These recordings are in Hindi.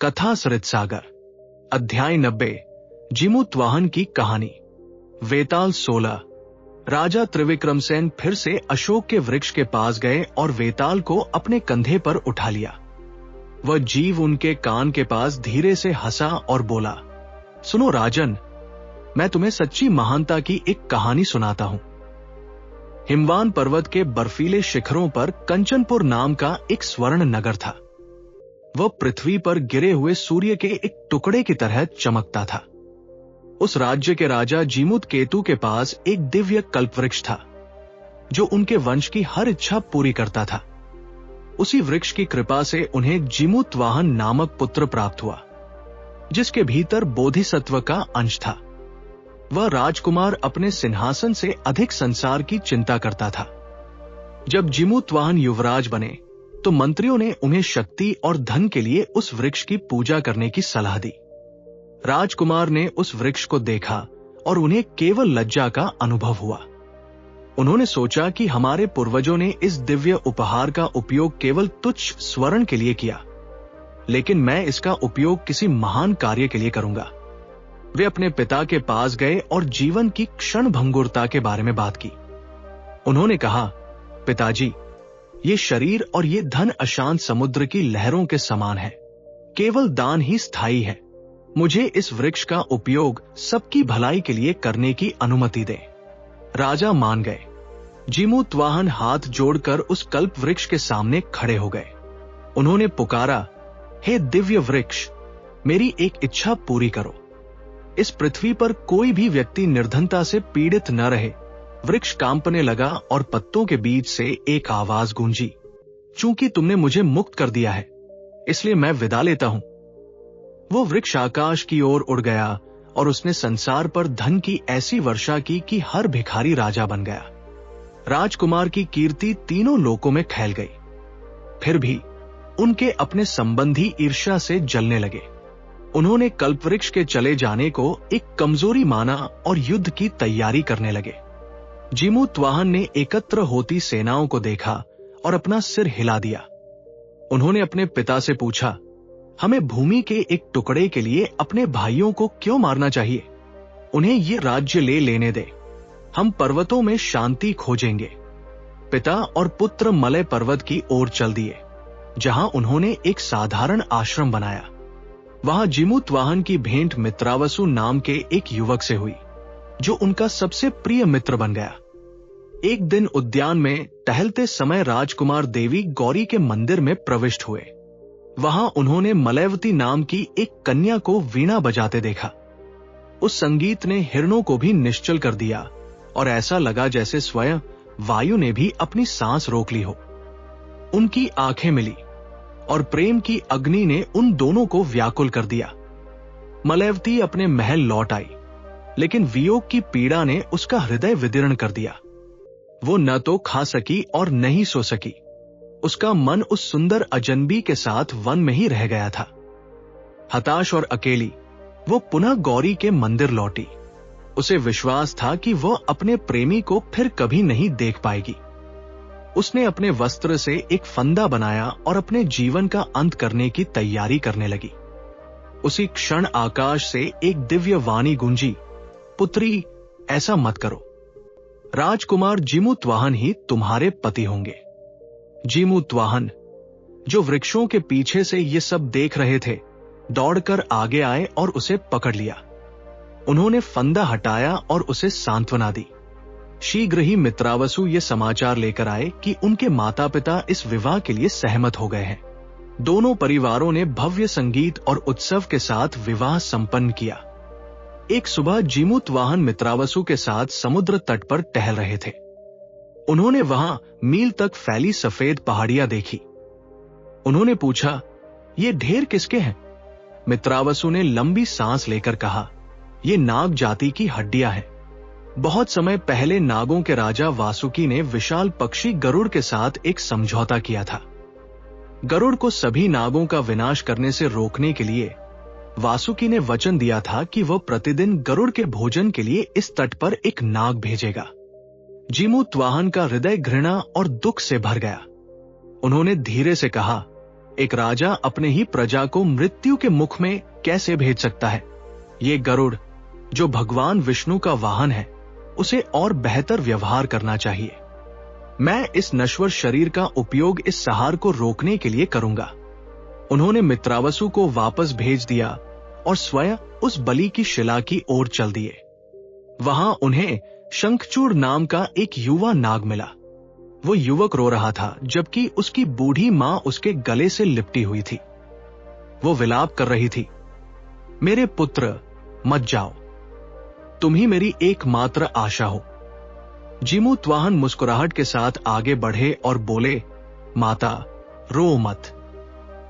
कथा सरितसागर, अध्याय 90। जीमूतवाहन की कहानी। वेताल 16। राजा त्रिविक्रमसेन फिर से अशोक के वृक्ष के पास गए और वेताल को अपने कंधे पर उठा लिया। वह जीव उनके कान के पास धीरे से हंसा और बोला, सुनो राजन, मैं तुम्हें सच्ची महानता की एक कहानी सुनाता हूं। हिमवान पर्वत के बर्फीले शिखरों पर कंचनपुर नाम का एक स्वर्ण नगर था। वह पृथ्वी पर गिरे हुए सूर्य के एक टुकड़े की तरह चमकता था। उस राज्य के राजा जीमूतकेतु के पास एक दिव्य कल्पवृक्ष था, जो उनके वंश की हर इच्छा पूरी करता था। उसी वृक्ष की कृपा से उन्हें जीमूतवाहन नामक पुत्र प्राप्त हुआ, जिसके भीतर बोधिसत्व का अंश था। वह राजकुमार अपने सिंहासन से अधिक संसार की चिंता करता था। जब जीमूतवाहन युवराज बने तो मंत्रियों ने उन्हें शक्ति और धन के लिए उस वृक्ष की पूजा करने की सलाह दी। राजकुमार ने उस वृक्ष को देखा और उन्हें केवल लज्जा का अनुभव हुआ। उन्होंने सोचा कि हमारे पूर्वजों ने इस दिव्य उपहार का उपयोग केवल तुच्छ स्वर्ण के लिए किया, लेकिन मैं इसका उपयोग किसी महान कार्य के लिए करूंगा। वे अपने पिता के पास गए और जीवन की क्षण भंगुरता के बारे में बात की। उन्होंने कहा, पिताजी, ये शरीर और ये धन अशांत समुद्र की लहरों के समान है। केवल दान ही स्थायी है। मुझे इस वृक्ष का उपयोग सबकी भलाई के लिए करने की अनुमति दे। राजा मान गए। जीमूतवाहन हाथ जोड़कर उस कल्प वृक्ष के सामने खड़े हो गए। उन्होंने पुकारा, हे दिव्य वृक्ष, मेरी एक इच्छा पूरी करो। इस पृथ्वी पर कोई भी व्यक्ति निर्धनता से पीड़ित न रहे। वृक्ष कांपने लगा और पत्तों के बीच से एक आवाज गूंजी, चूंकि तुमने मुझे मुक्त कर दिया है, इसलिए मैं विदा लेता हूं। वो वृक्ष आकाश की ओर उड़ गया और उसने संसार पर धन की ऐसी वर्षा की कि हर भिखारी राजा बन गया। राजकुमार की कीर्ति तीनों लोकों में फैल गई। फिर भी उनके अपने संबंधी ईर्ष्या से जलने लगे। उन्होंने कल्पवृक्ष के चले जाने को एक कमजोरी माना और युद्ध की तैयारी करने लगे। जीमूतवाहन ने एकत्र होती सेनाओं को देखा और अपना सिर हिला दिया। उन्होंने अपने पिता से पूछा, हमें भूमि के एक टुकड़े के लिए अपने भाइयों को क्यों मारना चाहिए? उन्हें ये राज्य ले लेने दे। हम पर्वतों में शांति खोजेंगे। पिता और पुत्र मलय पर्वत की ओर चल दिए, जहां उन्होंने एक साधारण आश्रम बनाया। वहां जीमूतवाहन की भेंट मित्रावसु नाम के एक युवक से हुई, जो उनका सबसे प्रिय मित्र बन गया। एक दिन उद्यान में टहलते समय राजकुमार देवी गौरी के मंदिर में प्रविष्ट हुए। वहां उन्होंने मलयवती नाम की एक कन्या को वीणा बजाते देखा। उस संगीत ने हिरणों को भी निश्चल कर दिया और ऐसा लगा जैसे स्वयं वायु ने भी अपनी सांस रोक ली हो। उनकी आंखें मिली और प्रेम की अग्नि ने उन दोनों को व्याकुल कर दिया। मलयवती अपने महल लौट आई, लेकिन वियोग की पीड़ा ने उसका हृदय विदीर्ण कर दिया। वो न तो खा सकी और न ही सो सकी। उसका मन उस सुंदर अजनबी के साथ वन में ही रह गया था। हताश और अकेली वो पुनः गौरी के मंदिर लौटी। उसे विश्वास था कि वह अपने प्रेमी को फिर कभी नहीं देख पाएगी। उसने अपने वस्त्र से एक फंदा बनाया और अपने जीवन का अंत करने की तैयारी करने लगी। उसी क्षण आकाश से एक दिव्य वाणी गूंजी, पुत्री, ऐसा मत करो। राजकुमार जीमूतवाहन ही तुम्हारे पति होंगे। जीमूतवाहन, जो वृक्षों के पीछे से ये सब देख रहे थे, दौड़कर आगे आए और उसे पकड़ लिया। उन्होंने फंदा हटाया और उसे सांत्वना दी। शीघ्र ही मित्रावसु ये समाचार लेकर आए कि उनके माता पिता इस विवाह के लिए सहमत हो गए हैं। दोनों परिवारों ने भव्य संगीत और उत्सव के साथ विवाह संपन्न किया। एक सुबह जीमूतवाहन मित्रावसु के साथ समुद्र तट पर टहल रहे थे। उन्होंने वहां मील तक फैली सफेद पहाड़ियां देखी। उन्होंने पूछा, ये ढेर किसके हैं? मित्रावसु ने लंबी सांस लेकर कहा, ये नाग जाति की हड्डियां हैं। बहुत समय पहले नागों के राजा वासुकी ने विशाल पक्षी गरुड़ के साथ एक समझौता किया था। गरुड़ को सभी नागों का विनाश करने से रोकने के लिए वासुकी ने वचन दिया था कि वह प्रतिदिन गरुड़ के भोजन के लिए इस तट पर एक नाग भेजेगा। जीमूतवाहन का हृदय घृणा और दुख से भर गया। उन्होंने धीरे से कहा, एक राजा अपने ही प्रजा को मृत्यु के मुख में कैसे भेज सकता है? ये गरुड़, जो भगवान विष्णु का वाहन है, उसे और बेहतर व्यवहार करना चाहिए। मैं इस नश्वर शरीर का उपयोग इस सहार को रोकने के लिए करूंगा। उन्होंने मित्रावसु को वापस भेज दिया और स्वयं उस बलि की शिला की ओर चल दिए। वहां उन्हें शंखचूड़ नाम का एक युवा नाग मिला। वो युवक रो रहा था, जबकि उसकी बूढ़ी मां उसके गले से लिपटी हुई थी। वो विलाप कर रही थी, मेरे पुत्र, मत जाओ, तुम ही मेरी एकमात्र आशा हो। जीमूतवाहन मुस्कुराहट के साथ आगे बढ़े और बोले, माता, रो मत,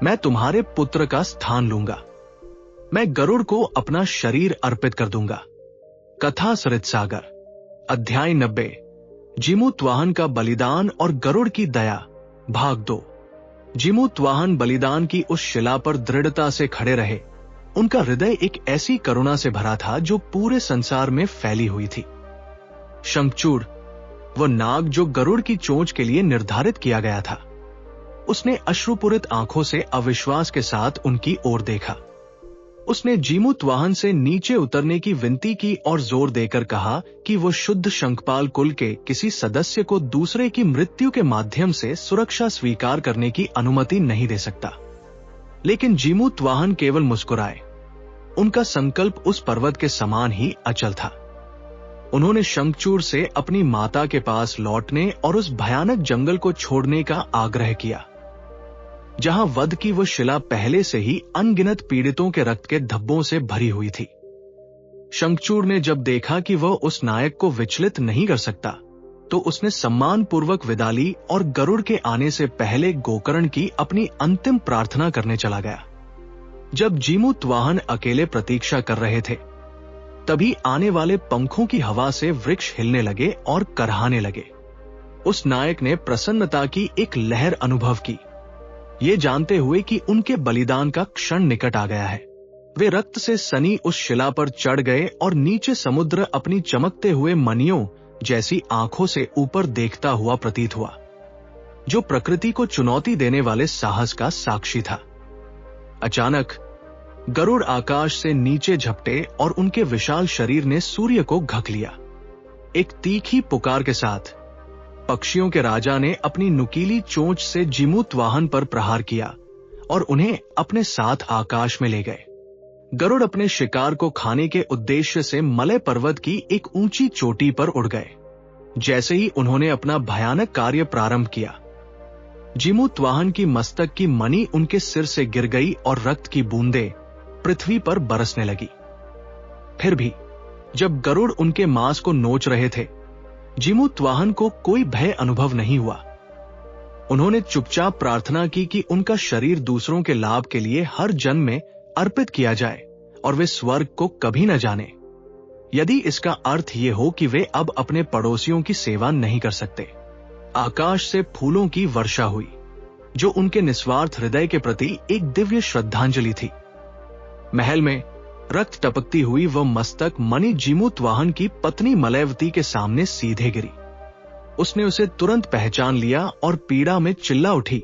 मैं तुम्हारे पुत्र का स्थान लूंगा। मैं गरुड़ को अपना शरीर अर्पित कर दूंगा। कथा सरितसागर, अध्याय 90, जीमूतवाहन का बलिदान और गरुड़ की दया, भाग 2। जीमूतवाहन बलिदान की उस शिला पर दृढ़ता से खड़े रहे। उनका हृदय एक ऐसी करुणा से भरा था जो पूरे संसार में फैली हुई थी। शंखचूड़, वो नाग जो गरुड़ की चोंच के लिए निर्धारित किया गया था, उसने अश्रुपूरित आंखों से अविश्वास के साथ उनकी ओर देखा। उसने जीमूतवाहन से नीचे उतरने की विनती की और जोर देकर कहा कि वो शुद्ध शंखपाल कुल के किसी सदस्य को दूसरे की मृत्यु के माध्यम से सुरक्षा स्वीकार करने की अनुमति नहीं दे सकता। लेकिन जीमूतवाहन केवल मुस्कुराए। उनका संकल्प उस पर्वत के समान ही अचल था। उन्होंने शंखचूड़ से अपनी माता के पास लौटने और उस भयानक जंगल को छोड़ने का आग्रह किया, जहां वध की वो शिला पहले से ही अनगिनत पीड़ितों के रक्त के धब्बों से भरी हुई थी। शंखचूड़ ने जब देखा कि वह उस नायक को विचलित नहीं कर सकता, तो उसने सम्मानपूर्वक विदा ली और गरुड़ के आने से पहले गोकर्ण की अपनी अंतिम प्रार्थना करने चला गया। जब जीमूतवाहन अकेले प्रतीक्षा कर रहे थे, तभी आने वाले पंखों की हवा से वृक्ष हिलने लगे और करहाने लगे। उस नायक ने प्रसन्नता की एक लहर अनुभव की, ये जानते हुए कि उनके बलिदान का क्षण निकट आ गया है। वे रक्त से सनी उस शिला पर चढ़ गए और नीचे समुद्र अपनी चमकते हुए मणियों जैसी आंखों से ऊपर देखता हुआ प्रतीत हुआ, जो प्रकृति को चुनौती देने वाले साहस का साक्षी था। अचानक गरुड़ आकाश से नीचे झपटे और उनके विशाल शरीर ने सूर्य को ढक लिया। एक तीखी पुकार के साथ पक्षियों के राजा ने अपनी नुकीली चोंच से जीमूतवाहन पर प्रहार किया और उन्हें अपने साथ आकाश में ले गए। गरुड़ अपने शिकार को खाने के उद्देश्य से मलय पर्वत की एक ऊंची चोटी पर उड़ गए। जैसे ही उन्होंने अपना भयानक कार्य प्रारंभ किया, जीमूतवाहन की मस्तक की मणि उनके सिर से गिर गई और रक्त की बूंदें पृथ्वी पर बरसने लगी। फिर भी जब गरुड़ उनके मांस को नोच रहे थे, जीमूतवाहन को कोई भय अनुभव नहीं हुआ। उन्होंने चुपचाप प्रार्थना की कि उनका शरीर दूसरों के लाभ के लिए हर जन्म में अर्पित किया जाए और वे स्वर्ग को कभी न जाने, यदि इसका अर्थ ये हो कि वे अब अपने पड़ोसियों की सेवा नहीं कर सकते। आकाश से फूलों की वर्षा हुई, जो उनके निस्वार्थ हृदय के प्रति एक दिव्य श्रद्धांजलि थी। महल में रक्त टपकती हुई वह मस्तक मणि जीमूतवाहन की पत्नी मलयवती के सामने सीधे गिरी। उसने उसे तुरंत पहचान लिया और पीड़ा में चिल्ला उठी।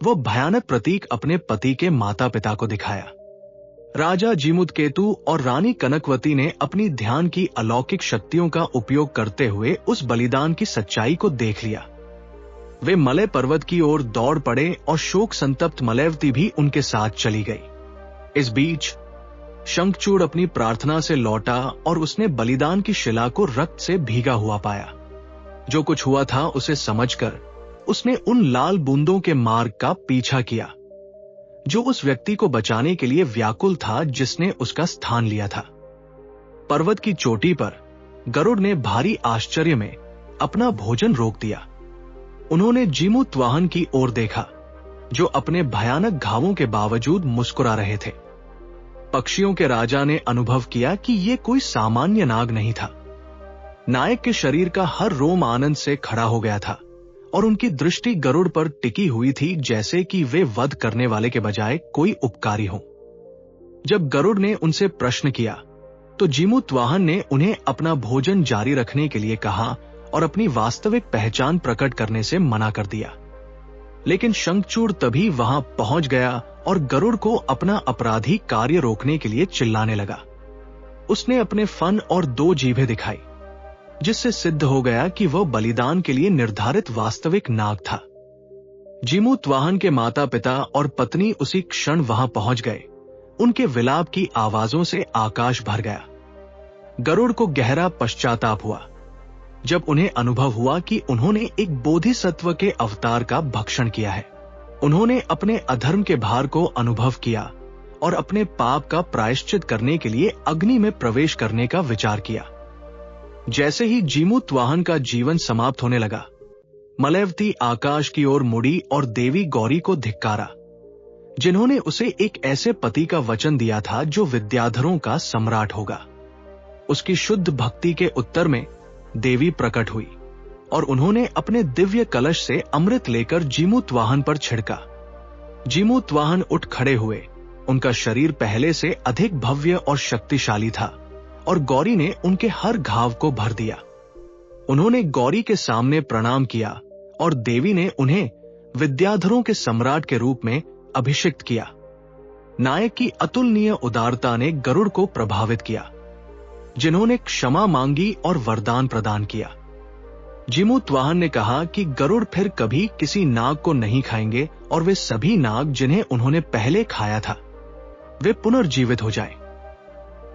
वो भयानक प्रतीक अपने पति के माता पिता को दिखाया। राजा जीमूतकेतु और रानी कनकवती ने अपनी ध्यान की अलौकिक शक्तियों का उपयोग करते हुए उस बलिदान की सच्चाई को देख लिया। वे मलय पर्वत की ओर दौड़ पड़े और शोक संतप्त मलयवती भी उनके साथ चली गई। इस बीच शंखचूड़ अपनी प्रार्थना से लौटा और उसने बलिदान की शिला को रक्त से भीगा हुआ पाया। जो कुछ हुआ था उसे समझकर उसने उन लाल बूंदों के मार्ग का पीछा किया, जो उस व्यक्ति को बचाने के लिए व्याकुल था जिसने उसका स्थान लिया था। पर्वत की चोटी पर गरुड़ ने भारी आश्चर्य में अपना भोजन रोक दिया। उन्होंने जीमूतवाहन की ओर देखा, जो अपने भयानक घावों के बावजूद मुस्कुरा रहे थे। पक्षियों के राजा ने अनुभव किया कि यह कोई सामान्य नाग नहीं था। नायक के शरीर का हर रोम आनंद से खड़ा हो गया था और उनकी दृष्टि गरुड़ पर टिकी हुई थी, जैसे कि वे वध करने वाले के बजाय कोई उपकारी हो। जब गरुड़ ने उनसे प्रश्न किया, तो जीमूतवाहन ने उन्हें अपना भोजन जारी रखने के लिए कहा और अपनी वास्तविक पहचान प्रकट करने से मना कर दिया। लेकिन शंखचूड़ तभी वहां पहुंच गया और गरुड़ को अपना अपराधी कार्य रोकने के लिए चिल्लाने लगा। उसने अपने फन और 2 जीभें दिखाई, जिससे सिद्ध हो गया कि वह बलिदान के लिए निर्धारित वास्तविक नाग था। जीमूतवाहन के माता पिता और पत्नी उसी क्षण वहां पहुंच गए। उनके विलाप की आवाजों से आकाश भर गया। गरुड़ को गहरा पश्चाताप हुआ जब उन्हें अनुभव हुआ कि उन्होंने एक बोधिसत्व के अवतार का भक्षण किया है। उन्होंने अपने अधर्म के भार को अनुभव किया और अपने पाप का प्रायश्चित करने के लिए अग्नि में प्रवेश करने का विचार किया। जैसे ही जीमूतवाहन का जीवन समाप्त होने लगा, मलयवती आकाश की ओर मुड़ी और देवी गौरी को धिक्कारा, जिन्होंने उसे एक ऐसे पति का वचन दिया था जो विद्याधरों का सम्राट होगा। उसकी शुद्ध भक्ति के उत्तर में देवी प्रकट हुई और उन्होंने अपने दिव्य कलश से अमृत लेकर जीमूतवाहन पर छिड़का। जीमूतवाहन उठ खड़े हुए। उनका शरीर पहले से अधिक भव्य और शक्तिशाली था और गौरी ने उनके हर घाव को भर दिया। उन्होंने गौरी के सामने प्रणाम किया और देवी ने उन्हें विद्याधरों के सम्राट के रूप में अभिषिक्त किया। नायक की अतुलनीय उदारता ने गरुड़ को प्रभावित किया, जिन्होंने क्षमा मांगी और वरदान प्रदान किया। जीमूतवाहन ने कहा कि गरुड़ फिर कभी किसी नाग को नहीं खाएंगे और वे सभी नाग जिन्हें उन्होंने पहले खाया था, वे पुनर्जीवित हो जाएं।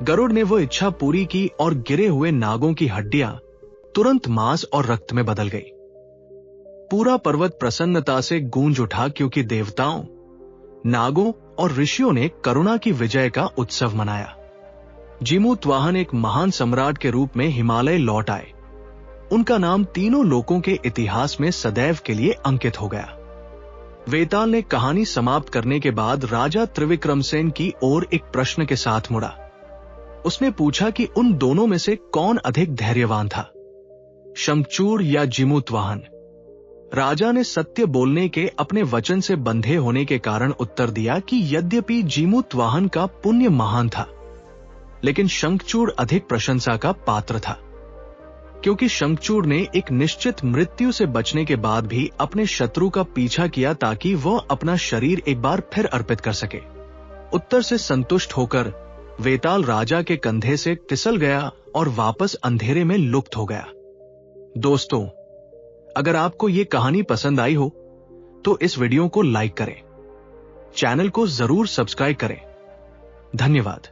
गरुड़ ने वो इच्छा पूरी की और गिरे हुए नागों की हड्डियां तुरंत मांस और रक्त में बदल गई। पूरा पर्वत प्रसन्नता से गूंज उठा, क्योंकि देवताओं, नागों और ऋषियों ने करुणा की विजय का उत्सव मनाया। जीमूतवाहन एक महान सम्राट के रूप में हिमालय लौट आए। उनका नाम तीनों लोकों के इतिहास में सदैव के लिए अंकित हो गया। वेताल ने कहानी समाप्त करने के बाद राजा त्रिविक्रमसेन की ओर एक प्रश्न के साथ मुड़ा। उसने पूछा कि उन दोनों में से कौन अधिक धैर्यवान था, शंखचूड़ या जीमूतवाहन। राजा ने सत्य बोलने के अपने वचन से बंधे होने के कारण उत्तर दिया कि यद्यपि जीमूतवाहन का पुण्य महान था, लेकिन शंखचूड़ अधिक प्रशंसा का पात्र था, क्योंकि शंखचूड़ ने एक निश्चित मृत्यु से बचने के बाद भी अपने शत्रु का पीछा किया ताकि वह अपना शरीर एक बार फिर अर्पित कर सके। उत्तर से संतुष्ट होकर वेताल राजा के कंधे से फिसल गया और वापस अंधेरे में लुप्त हो गया। दोस्तों, अगर आपको ये कहानी पसंद आई हो तो इस वीडियो को लाइक करें, चैनल को जरूर सब्सक्राइब करें। धन्यवाद।